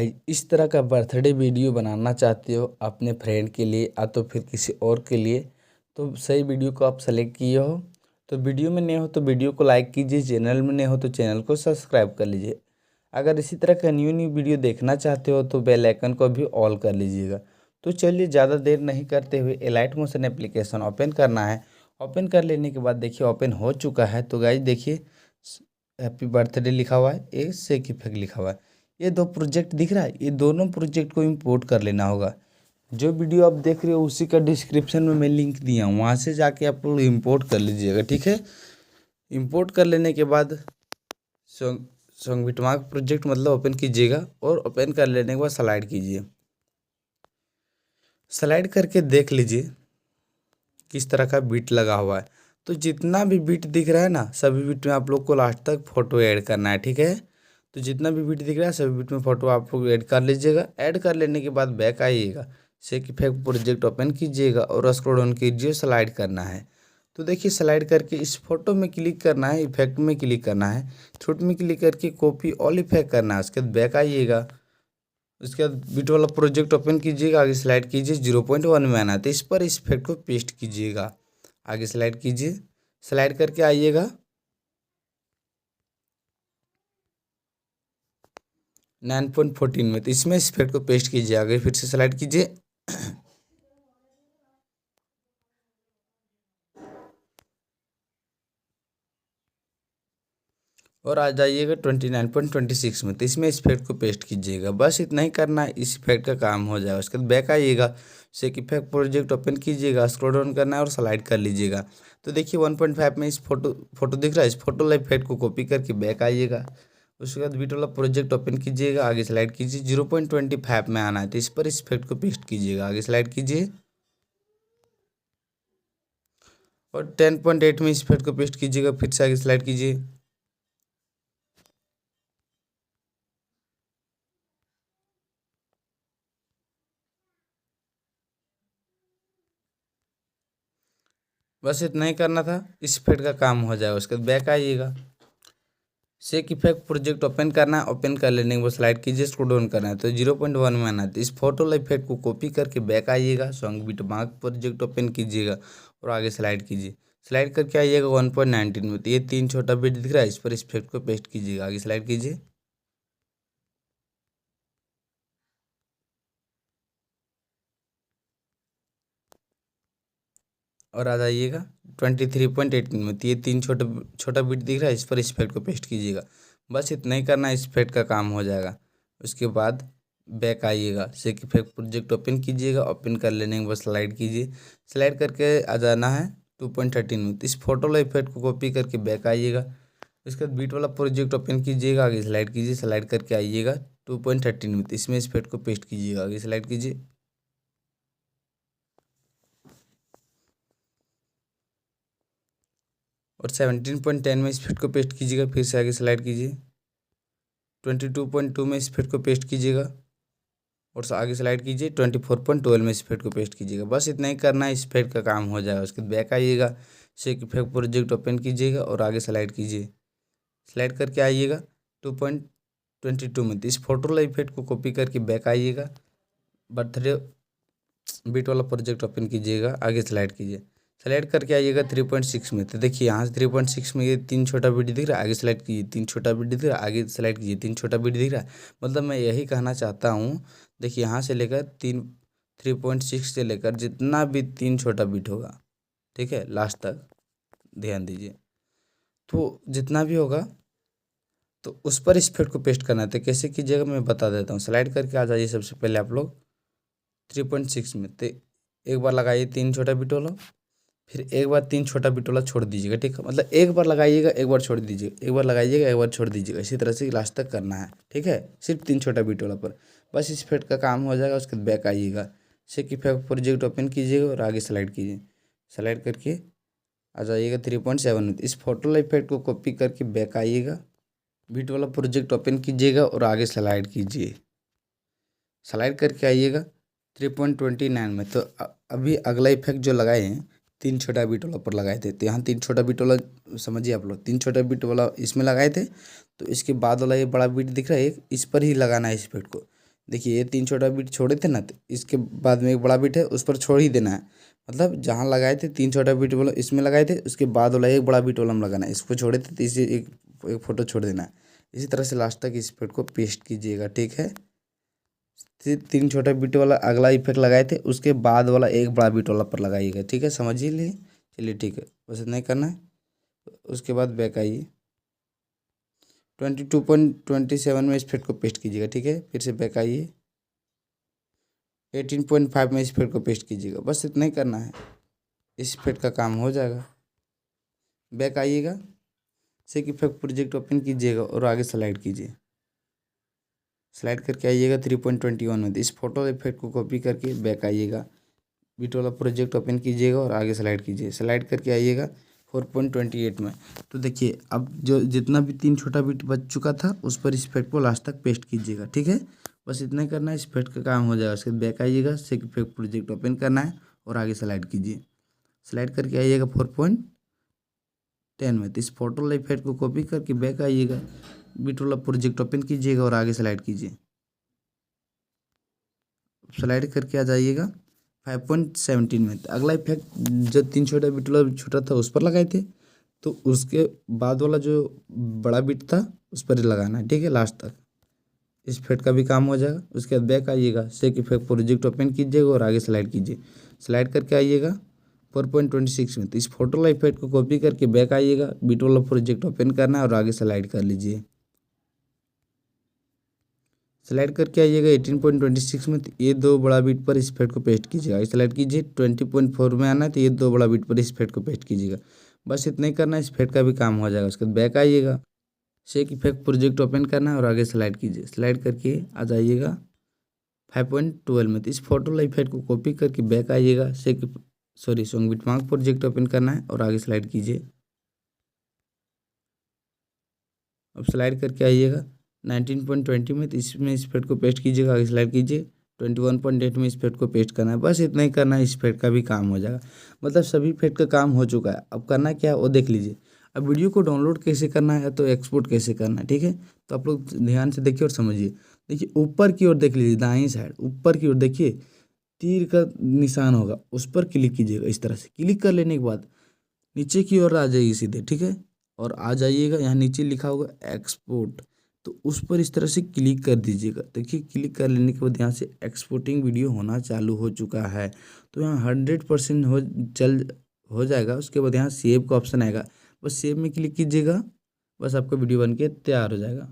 Guys इस तरह का बर्थडे वीडियो बनाना चाहते हो अपने फ्रेंड के लिए या तो फिर किसी और के लिए, तो सही वीडियो को आप सेलेक्ट किए हो। तो वीडियो में नए हो तो वीडियो को लाइक कीजिए, चैनल में नए हो तो चैनल को सब्सक्राइब कर लीजिए। अगर इसी तरह का न्यू न्यू वीडियो देखना चाहते हो तो बेल आइकन को भी ऑल कर लीजिएगा। तो चलिए ज़्यादा देर नहीं करते हुए एलाइट मोशन एप्लीकेशन ओपन करना है। ओपन कर लेने के बाद देखिए ओपन हो चुका है। तो गाइस देखिए हैप्पी बर्थडे लिखा हुआ है, एक शेक इफेक्ट लिखा हुआ है। ये दो प्रोजेक्ट दिख रहा है, ये दोनों प्रोजेक्ट को इंपोर्ट कर लेना होगा। जो वीडियो आप देख रहे हो उसी का डिस्क्रिप्शन में मैं लिंक दिया हूँ, वहाँ से जाके आप लोग इंपोर्ट कर लीजिएगा, ठीक है। इंपोर्ट कर लेने के बाद सॉन्ग बिटमार्क प्रोजेक्ट मतलब ओपन कीजिएगा और ओपन कर लेने के बाद स्लाइड कीजिए। स्लाइड करके देख लीजिए किस तरह का बीट लगा हुआ है। तो जितना भी बीट दिख रहा है ना, सभी बीट में आप लोग को लास्ट तक फोटो ऐड करना है, ठीक है। तो जितना भी बीट दिख रहा है सभी बीट में फोटो आप लोग ऐड कर लीजिएगा। ऐड कर लेने के बाद बैक आइएगा, शेक इफेक्ट प्रोजेक्ट ओपन कीजिएगा और स्क्रॉल डाउन कीजिए, स्लाइड करना है। तो देखिए स्लाइड करके इस फोटो में क्लिक करना है, इफेक्ट में क्लिक करना है, छोट में क्लिक करके कॉपी ऑल इफेक्ट करना है। उसके बाद बैक आइएगा, उसके बाद बीट वाला प्रोजेक्ट ओपन कीजिएगा, आगे स्लाइड कीजिए, 0.1 में आना है तो इस पर इस इफेक्ट को पेस्ट कीजिएगा। आगे स्लाइड कीजिए, स्लाइड करके आइएगा 9.14 में, तो इसमें इस इफेक्ट को पेस्ट कीजिए। आगे फिर से स्लाइड कीजिए और आ जाइएगा 29.26 में, तो इसमें इस इफेक्ट को पेस्ट कीजिएगा। बस इतना ही करना है, इस इफेक्ट का काम हो जाएगा। उसके बाद बैक आइएगा, शेक इफेक्ट प्रोजेक्ट ओपन कीजिएगा, स्क्रॉल डाउन करना है और स्लाइड कर लीजिएगा। तो देखिए 1.5 में इस फोटो दिख रहा है, इस फोटो वाला इफेक्ट को कॉपी करके बैक आइएगा। उसके बाद बीट वाला प्रोजेक्ट ओपन कीजिएगा, आगे स्लाइड कीजिए, 0.25 में आना है तो इस पर इस इफेक्ट को पेस्ट कीजिएगा। आगे स्लाइड कीजिए और 10.8 में इस इफेक्ट को पेस्ट कीजिएगा। फिर से आगे स्लाइड कीजिए, बस इतना ही करना था, इस इफेक्ट का काम हो जाएगा। उसके बाद बैक आइएगा, शेक इफेक्ट प्रोजेक्ट ओपन करना है, ओपन कर लेने के बाद स्लाइड कीजिए, स्क्रॉल डाउन करना है तो 0.1 में आना है तो इस फोटो वाला इफेक्ट को कॉपी करके बैक आइएगा, सॉन्ग बिटमार्क प्रोजेक्ट ओपन कीजिएगा और आगे स्लाइड कीजिए। स्लाइड करके आइएगा 1.19 में, तो ये तीन छोटा बिट दिख रहा है, इस पर इस इफेक्ट को पेस्ट कीजिएगा। आगे स्लाइड कीजिए और आ जाइएगा 23.18 में, तो ये तीन छोटा बिट दिख रहा है, इस पर इस इफेक्ट को पेस्ट कीजिएगा। बस इतना ही करना है, इस इफेक्ट का काम हो जाएगा। उसके बाद बैक आइएगा, शेक इफेक्ट प्रोजेक्ट ओपन कीजिएगा, ओपन कर लेने के बाद स्लाइड कीजिए। स्लाइड करके आ जाना है 2.13 में, तो इस फोटो वाला इफेक्ट को कॉपी करके बैक आइएगा। उसके बाद बीट वाला प्रोजेक्ट ओपन कीजिएगा, आगे स्लाइड कीजिए, स्लाइड करके आइएगा 2.13 में, तो इसमें इस इफेक्ट को पेस्ट कीजिएगा। आगे स्लाइड कीजिए और 17.10 में इस फिट को पेस्ट कीजिएगा। फिर से आगे स्लाइड कीजिए, 22.2 में इस फिट को पेस्ट कीजिएगा और आगे स्लाइड कीजिए, 24.12 में इस फिट को पेस्ट कीजिएगा। बस इतना ही करना है, इस फिट का काम हो जाएगा। उसके बाद बैक आइएगा, शेक इफेक्ट प्रोजेक्ट ओपन कीजिएगा और आगे स्लाइड कीजिए। स्लाइड करके आइएगा 2.22 में, तो इस फोटो वाला इफेक्ट को कॉपी करके बैक आइएगा, बर्थडे बीट वाला प्रोजेक्ट ओपन कीजिएगा, आगे स्लाइड कीजिए। स्लाइड करके आइएगा 3.6 में, तो देखिए यहाँ से 3.6 में ये तीन छोटा वीडियो दिख रहा है, आगे स्लाइड कीजिए, तीन छोटा वीडियो दिख रहा है, आगे स्लाइड कीजिए, तीन छोटा वीडियो दिख रहा है। मतलब मैं यही कहना चाहता हूँ, देखिए यहाँ से लेकर 3.6 से लेकर जितना भी तीन छोटा बीट होगा, ठीक है, लास्ट तक ध्यान दीजिए। तो जितना भी होगा तो उस पर इस इफेक्ट को पेस्ट करना है। तो कैसे कीजिएगा मैं बता देता हूँ। स्लाइड करके आ जाइए सबसे पहले आप लोग 3.6 में, तो एक बार लगाइए तीन छोटा बीट वाला, फिर एक बार तीन छोटा बिट वाला छोड़ दीजिएगा, ठीक है। मतलब एक बार लगाइएगा, एक बार छोड़ दीजिएगा, एक बार लगाइएगा, एक बार छोड़ दीजिएगा, इसी तरह से लास्ट तक करना है, ठीक है। सिर्फ तीन छोटा बिट वाला पर बस इस इफेक्ट का काम हो जाएगा। उसके बाद बैक आइएगा, शेक इफेक्ट प्रोजेक्ट ओपन कीजिएगा और आगे स्लाइड कीजिए। स्लाइड करके आ जाइएगा 3.7 में, इस फोटो वाला इफेक्ट को कॉपी करके बैक आइएगा, बिट वाला प्रोजेक्ट ओपन कीजिएगा और आगे स्लाइड कीजिए। स्लाइड करके आइएगा 3.29 में, तो अभी अगला इफेक्ट जो लगाए हैं तीन छोटा बीट वाला पर लगाए थे, तो यहाँ तीन छोटा बीट वाला समझिए आप लोग, तीन छोटा बीट वाला इसमें लगाए थे, तो इसके बाद वाला ये बड़ा बीट दिख रहा है एक, इस पर ही लगाना है इस इफेक्ट को। देखिए ये 3 छोटा बिट छोड़े थे ना, तो इसके बाद में एक बड़ा बिट है, उस पर छोड़ ही देना है। मतलब जहाँ लगाए थे 3 छोटा बिट वाला इसमें लगाए थे, उसके बाद वाला एक बड़ा बिट वाला में लगाना है। इसको छोड़े थे तो इसे एक फ़ोटो छोड़ देना है। इसी तरह से लास्ट तक इस इफेक्ट को पेस्ट कीजिएगा, ठीक है। फिर 3 छोटा बिट वाला अगला इफेक्ट लगाए थे, उसके बाद वाला एक बड़ा बिट वाला पर लगाइएगा, ठीक है, समझिए लिए। चलिए ठीक है, बस इतना ही करना है। उसके बाद बैक आइए, 22.27 में इस इफेक्ट को पेस्ट कीजिएगा, ठीक है। फिर से बैक आइए, 18.5 में इस इफेक्ट को पेस्ट कीजिएगा, बस इतना ही करना है, इस इफेक्ट का काम हो जाएगा। बैक आइएगा, सेक इफेक्ट प्रोजेक्ट ओपन कीजिएगा और आगे स्लाइड कीजिए। स्लाइड करके आइएगा 3.21 में, इस फोटो इफेक्ट को कॉपी करके बैक आइएगा, बीट वाला प्रोजेक्ट ओपन कीजिएगा और आगे स्लाइड कीजिए। स्लाइड करके आइएगा 4.28 में। तो देखिए अब जो जितना भी 3 छोटा बिट बच चुका था उस पर इस इफेक्ट को लास्ट तक पेस्ट कीजिएगा, ठीक है। बस इतना ही करना है, इस इफेक्ट का काम हो जाएगा। उसके बाद बैक आइएगा, सेक इफेक्ट प्रोजेक्ट ओपन करना है और आगे स्लाइड कीजिए। स्लाइड करके आइएगा 4.10 में, तो इस फोटो वाला इफेक्ट को कॉपी करके बैक आइएगा, बीट वाला प्रोजेक्ट ओपन कीजिएगा और आगे स्लाइड कीजिए। स्लाइड करके आ जाइएगा 5.17 में। तो अगला इफेक्ट जो 3 छोटा बिट वाला छोटा था उस पर लगाए थे, तो उसके बाद वाला जो बड़ा बिट था उस पर ही लगाना है, ठीक है, लास्ट तक। इस इफेक्ट का भी काम हो जाएगा। उसके बाद बैक आइएगा, सेक इफेक्ट प्रोजेक्ट ओपन कीजिएगा और आगे स्लाइड कीजिए। स्लाइड करके आइएगा 4.26 में, तो इस फोटो वाला इफेक्ट को कॉपी करके बैक आइएगा, बीट वाला प्रोजेक्ट ओपन करना है और आगे स्लाइड कर लीजिए। स्लाइड करके आइएगा 18.26 में, तो ये दो बड़ा बिट पर इस इफेक्ट को पेस्ट कीजिएगा। स्लाइड कीजिए 20.4 में आना है, तो ये दो बड़ा बिट पर इस इफेक्ट को पेस्ट कीजिएगा। बस इतना ही करना है, इस इफेक्ट का भी काम हो जाएगा। उसके बाद बैक आइएगा, शेक इफेक्ट प्रोजेक्ट ओपन करना है और आगे स्लाइड कीजिए। स्लाइड करके आ जाइएगा 5.12 में, तो इस फोटो वाला इफेक्ट को कॉपी करके बैक आइएगा, सॉन्ग बिटमार्क प्रोजेक्ट ओपन करना है और आगे स्लाइड कीजिए। अब स्लाइड करके आइएगा 19.20 में, तो इसमें इस इफेक्ट को पेस्ट कीजिएगा, आगे स्लाइड कीजिए। 21.8 में इस इफेक्ट को पेस्ट करना है, बस इतना ही करना है, इस इफेक्ट का भी काम हो जाएगा। मतलब सभी इफेक्ट का काम हो चुका है। अब करना क्या है वो देख लीजिए। अब वीडियो को डाउनलोड कैसे करना है तो एक्सपोर्ट कैसे करना है, ठीक है। तो आप लोग ध्यान से देखिए और समझिए। देखिए ऊपर की ओर देख लीजिए, दाईं साइड ऊपर की ओर देखिए, तीर का निशान होगा, उस पर क्लिक कीजिएगा। इस तरह से क्लिक कर लेने के बाद नीचे की ओर आ जाइए सीधे, ठीक है। और आ जाइएगा, यहाँ नीचे लिखा होगा एक्सपोर्ट, तो उस पर इस तरह से क्लिक कर दीजिएगा। देखिए क्लिक कर लेने के बाद यहाँ से एक्सपोर्टिंग वीडियो होना चालू हो चुका है। तो यहाँ 100% हो जाएगा। उसके बाद यहाँ सेव का ऑप्शन आएगा, बस सेव में क्लिक कीजिएगा, बस आपका वीडियो बन के तैयार हो जाएगा।